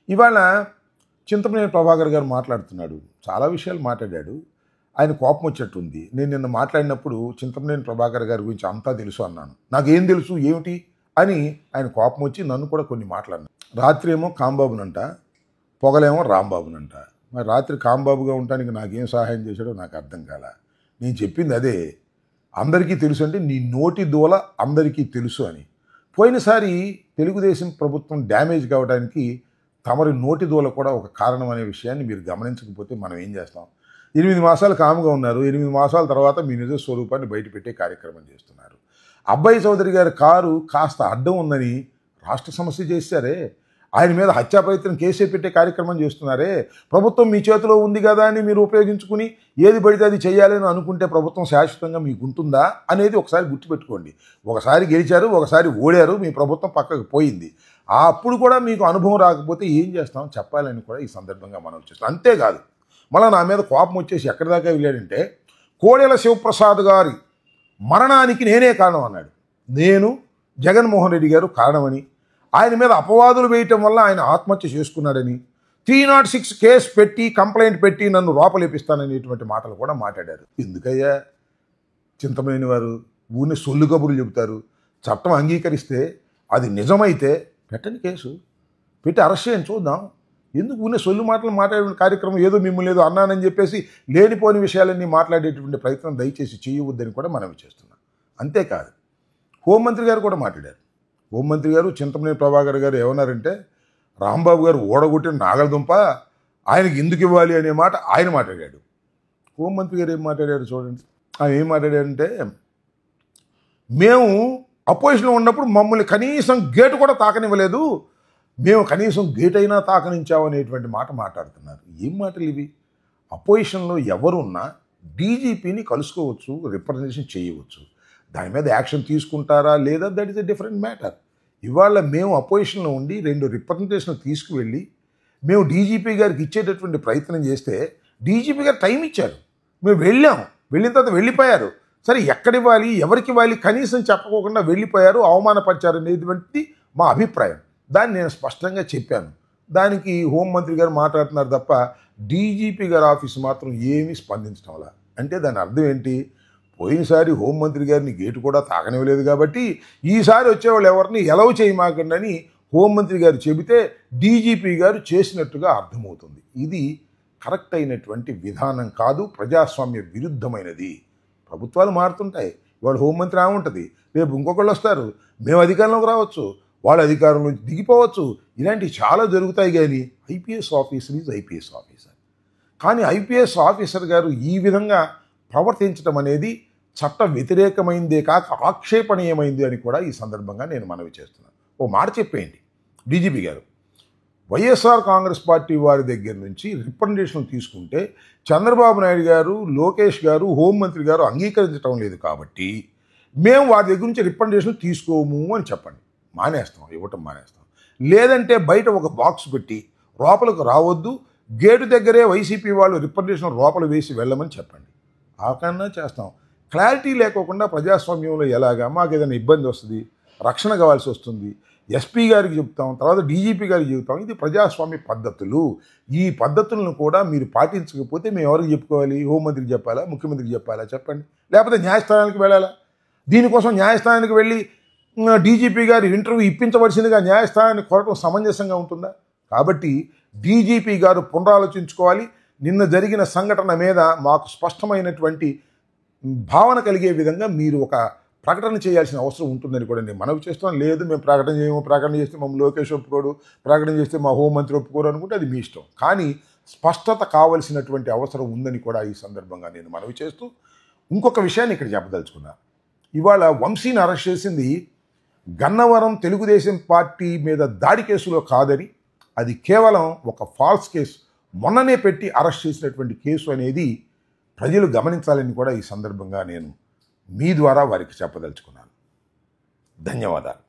ఇవాళ చింతమనేని ప్రభాకర్ గారు మాట్లాడుతున్నాడు, చాలా విషయాలు మాట్లాడాడు. ఆయన కోపం వచ్చేట్టుంది. నేను నిన్న మాట్లాడినప్పుడు చింతమనేని ప్రభాకర్ గారి గురించి అంతా తెలుసు అన్నాను. నాకేం తెలుసు ఏమిటి అని ఆయన కోపం వచ్చి నన్ను కూడా కొన్ని మాట్లాడినాను. రాత్రి ఏమో కాంబాబునంట, పొగలేమో రాంబాబునంట. మరి రాత్రి కాంబాబుగా ఉండటానికి నాకేం సహాయం చేశాడో నాకు అర్థం కాల. నేను చెప్పింది అదే, అందరికీ తెలుసు అంటే నీ నోటి దూల అందరికీ తెలుసు అని. పోయినసారి తెలుగుదేశం ప్రభుత్వం డ్యామేజ్ కావడానికి తమరి నోటి దూల కూడా ఒక కారణం అనే విషయాన్ని మీరు గమనించకపోతే మనం ఏం చేస్తాం? 8 మాసాలు కాముగా ఉన్నారు, 8 మాసాల తర్వాత మీ నిజ స్వరూపాన్ని బయటపెట్టే కార్యక్రమం చేస్తున్నారు. అబ్బాయి చౌదరి గారి కారు కాస్త అడ్డం ఉందని రాష్ట్ర సమస్య చేశారే, ఆయన మీద హత్యా ప్రయత్నం కేసే పెట్టే కార్యక్రమం చేస్తున్నారే. ప్రభుత్వం మీ చేతిలో ఉంది కదా అని మీరు ఉపయోగించుకుని ఏది పడితే అది చేయాలని అనుకుంటే ప్రభుత్వం శాశ్వతంగా మీకు ఉంటుందా అనేది ఒకసారి గుర్తుపెట్టుకోండి. ఒకసారి గెలిచారు, ఒకసారి ఓడారు, మీ ప్రభుత్వం పక్కకు పోయింది. అప్పుడు కూడా మీకు అనుభవం రాకపోతే ఏం చేస్తాం చెప్పాలని కూడా ఈ సందర్భంగా మనం చేస్తాం. అంతేకాదు, మళ్ళీ నా మీద కోపం వచ్చేసి ఎక్కడి దాకా వెళ్ళాడంటే, కోడెల శివప్రసాద్ గారి మరణానికి నేనే కారణం అన్నాడు. నేను జగన్మోహన్ రెడ్డి గారు కారణమని, ఆయన మీద అపవాదులు వేయటం వల్ల ఆయన ఆత్మహత్య చేసుకున్నాడని, 306 కేసు పెట్టి కంప్లైంట్ పెట్టి నన్ను లోపలేపిస్తాననేటువంటి మాటలు కూడా మాట్లాడారు. ఎందుకయ్యా చింతమనేని వారు ఊరిని సొల్లు కబుర్లు చెబుతారు? చట్టం అంగీకరిస్తే అది నిజమైతే పెట్టండి, కేసు పెట్టి అరెస్ట్ చేయండి, చూద్దాం. ఎందుకు ఊరిని సొల్లు మాటలు మాట్లాడే కార్యక్రమం ఏదో మిమ్మల్ని ఏదో అన్నానని చెప్పేసి లేనిపోని విషయాలన్నీ మాట్లాడేటువంటి ప్రయత్నం దయచేసి చేయవద్దని కూడా మనవి చేస్తున్నాం. అంతేకాదు, హోంమంత్రి గారు కూడా మాట్లాడారు. హోంమంత్రి గారు చింతమనేని ప్రభాకర్ గారు ఏమన్నారంటే, రాంబాబు గారు ఓడగొట్టిన నాగలదుంప ఆయనకి ఎందుకు ఇవ్వాలి అనే మాట ఆయన మాట్లాడాడు. హోంమంత్రి గారు ఏం మాట్లాడారు చూడండి. ఆయన ఏం మాట్లాడారంటే, మేము అపోజిషన్లో ఉన్నప్పుడు మమ్మల్ని కనీసం గేటు కూడా తాకనివ్వలేదు, మేము కనీసం గేట్ అయినా తాకనించామనేటువంటి మాట మాట్లాడుతున్నారు. ఏం మాటలు ఇవి? అపోజిషన్లో ఎవరున్నా డీజీపీని కలుసుకోవచ్చు, రిప్రజెంటేషన్ చేయవచ్చు. దాని మీద యాక్షన్ తీసుకుంటారా లేదా, that is a different matter. ఇవాళ మేము అపోజిషన్లో ఉండి 2 రిప్రజెంటేషన్లు తీసుకువెళ్ళి మేము డీజీపీ గారికి ఇచ్చేటటువంటి ప్రయత్నం చేస్తే డీజీపీ గారు టైం ఇచ్చారు, మేము వెళ్ళాం, వెళ్ళిన తర్వాత వెళ్ళిపోయారు. సరే, ఎక్కడివ్వాలి ఎవరికి ఇవ్వాలి కనీసం చెప్పకోకుండా వెళ్ళిపోయారు, అవమానపరిచారు అనేటువంటిది మా అభిప్రాయం. దాన్ని నేను స్పష్టంగా చెప్పాను. దానికి హోంమంత్రి గారు మాట్లాడుతున్నారు తప్ప డీజీపీ గారి ఆఫీసు మాత్రం ఏమీ స్పందించడం వల్ల. అంటే దాని అర్థం ఏంటి? పోయినసారి హోంమంత్రి గారిని గేటు కూడా తాకనివ్వలేదు కాబట్టి ఈసారి వచ్చేవాళ్ళు ఎవరిని ఎలవ్ చేయమాకండి హోంమంత్రి గారు చెబితే డీజీపీ గారు చేసినట్టుగా అర్థమవుతుంది. ఇది కరెక్ట్ అయినటువంటి విధానం కాదు, ప్రజాస్వామ్య విరుద్ధమైనది. ప్రభుత్వాలు మారుతుంటాయి, వాళ్ళు హోంమంత్రి ఉంటుంది, రేపు ఇంకొకళ్ళు వస్తారు, మేము అధికారంలోకి రావచ్చు, వాళ్ళ అధికారం నుంచి దిగిపోవచ్చు. ఇలాంటివి చాలా జరుగుతాయి. కానీ IPS officer is IPS officer. కానీ ఐపీఎస్ ఆఫీసర్ గారు ఈ విధంగా ప్రవర్తించడం అనేది చట్ట వ్యతిరేకమైందే కాక ఆక్షేపణీయమైంది అని కూడా ఈ సందర్భంగా నేను మనవి చేస్తున్నాను. ఓ మాట చెప్పేయండి, డీజీపీ గారు వైఎస్ఆర్ కాంగ్రెస్ పార్టీ వారి దగ్గర నుంచి రిప్రజెంటేషన్ తీసుకుంటే చంద్రబాబు నాయుడు గారు, లోకేష్ గారు, హోంమంత్రి గారు అంగీకరించడం లేదు కాబట్టి మేము వారి దగ్గర నుంచి రిప్రజెంటేషన్ తీసుకోము అని చెప్పండి. మానేస్తాం, ఇవ్వటం మానేస్తాం. లేదంటే బయట ఒక బాక్స్ పెట్టి లోపలికి రావద్దు, గేటు దగ్గరే వైసీపీ వాళ్ళు రిప్రజెంటేషన్ లోపల వేసి వెళ్ళమని చెప్పండి. ఆ కన్నా చేస్తాం. క్లారిటీ లేకోకుండా ప్రజాస్వామ్యంలో ఎలాగా మాకు ఏదైనా ఇబ్బంది వస్తుంది, రక్షణ కావాల్సి వస్తుంది, ఎస్పీ గారికి చెప్తాం, తర్వాత డీజీపీ గారికి చెప్తాం. ఇది ప్రజాస్వామ్య పద్ధతులు. ఈ పద్ధతులను కూడా మీరు పాటించకపోతే మేము ఎవరికి చెప్పుకోవాలి? హోంమంత్రికి చెప్పాలా, ముఖ్యమంత్రికి చెప్పాలా? చెప్పండి. లేకపోతే న్యాయస్థానానికి వెళ్ళాలా? దీనికోసం న్యాయస్థానానికి వెళ్ళి డీజీపీ గారి ఇంటర్వ్యూ ఇప్పించవలసిందిగా న్యాయస్థానాన్ని కోరటం సమంజసంగా ఉంటుందా? కాబట్టి డీజీపీ గారు పునరాలోచించుకోవాలి. నిన్న జరిగిన సంఘటన మీద మాకు స్పష్టమైనటువంటి భావన కలిగే విధంగా మీరు ఒక ప్రకటన చేయాల్సిన అవసరం ఉంటుందని కూడా నేను మనవి చేస్తాను. లేదు మేము ప్రకటన చేయము, ప్రకటన చేస్తే మమ్మల్ని లోకేష్ ఒప్పుకోడు, ప్రకటన చేస్తే మా హోంమంత్రి ఒప్పుకోరు అనుకుంటే అది మీ ఇష్టం. కానీ స్పష్టత కావలసినటువంటి అవసరం ఉందని కూడా ఈ సందర్భంగా నేను మనవి చేస్తూ ఇంకొక విషయాన్ని ఇక్కడ చెప్పదలుచుకున్నా. ఇవాళ వంశీని అరెస్ట్ చేసింది గన్నవరం తెలుగుదేశం పార్టీ మీద దాడి కేసులో కాదని, అది కేవలం ఒక ఫాల్స్ కేసు, మొన్ననే పెట్టి అరెస్ట్ చేసినటువంటి కేసు అనేది ప్రజలు గమనించాలని కూడా ఈ సందర్భంగా నేను మీ ద్వారా వారికి చెప్పదలుచుకున్నాను. ధన్యవాదాలు.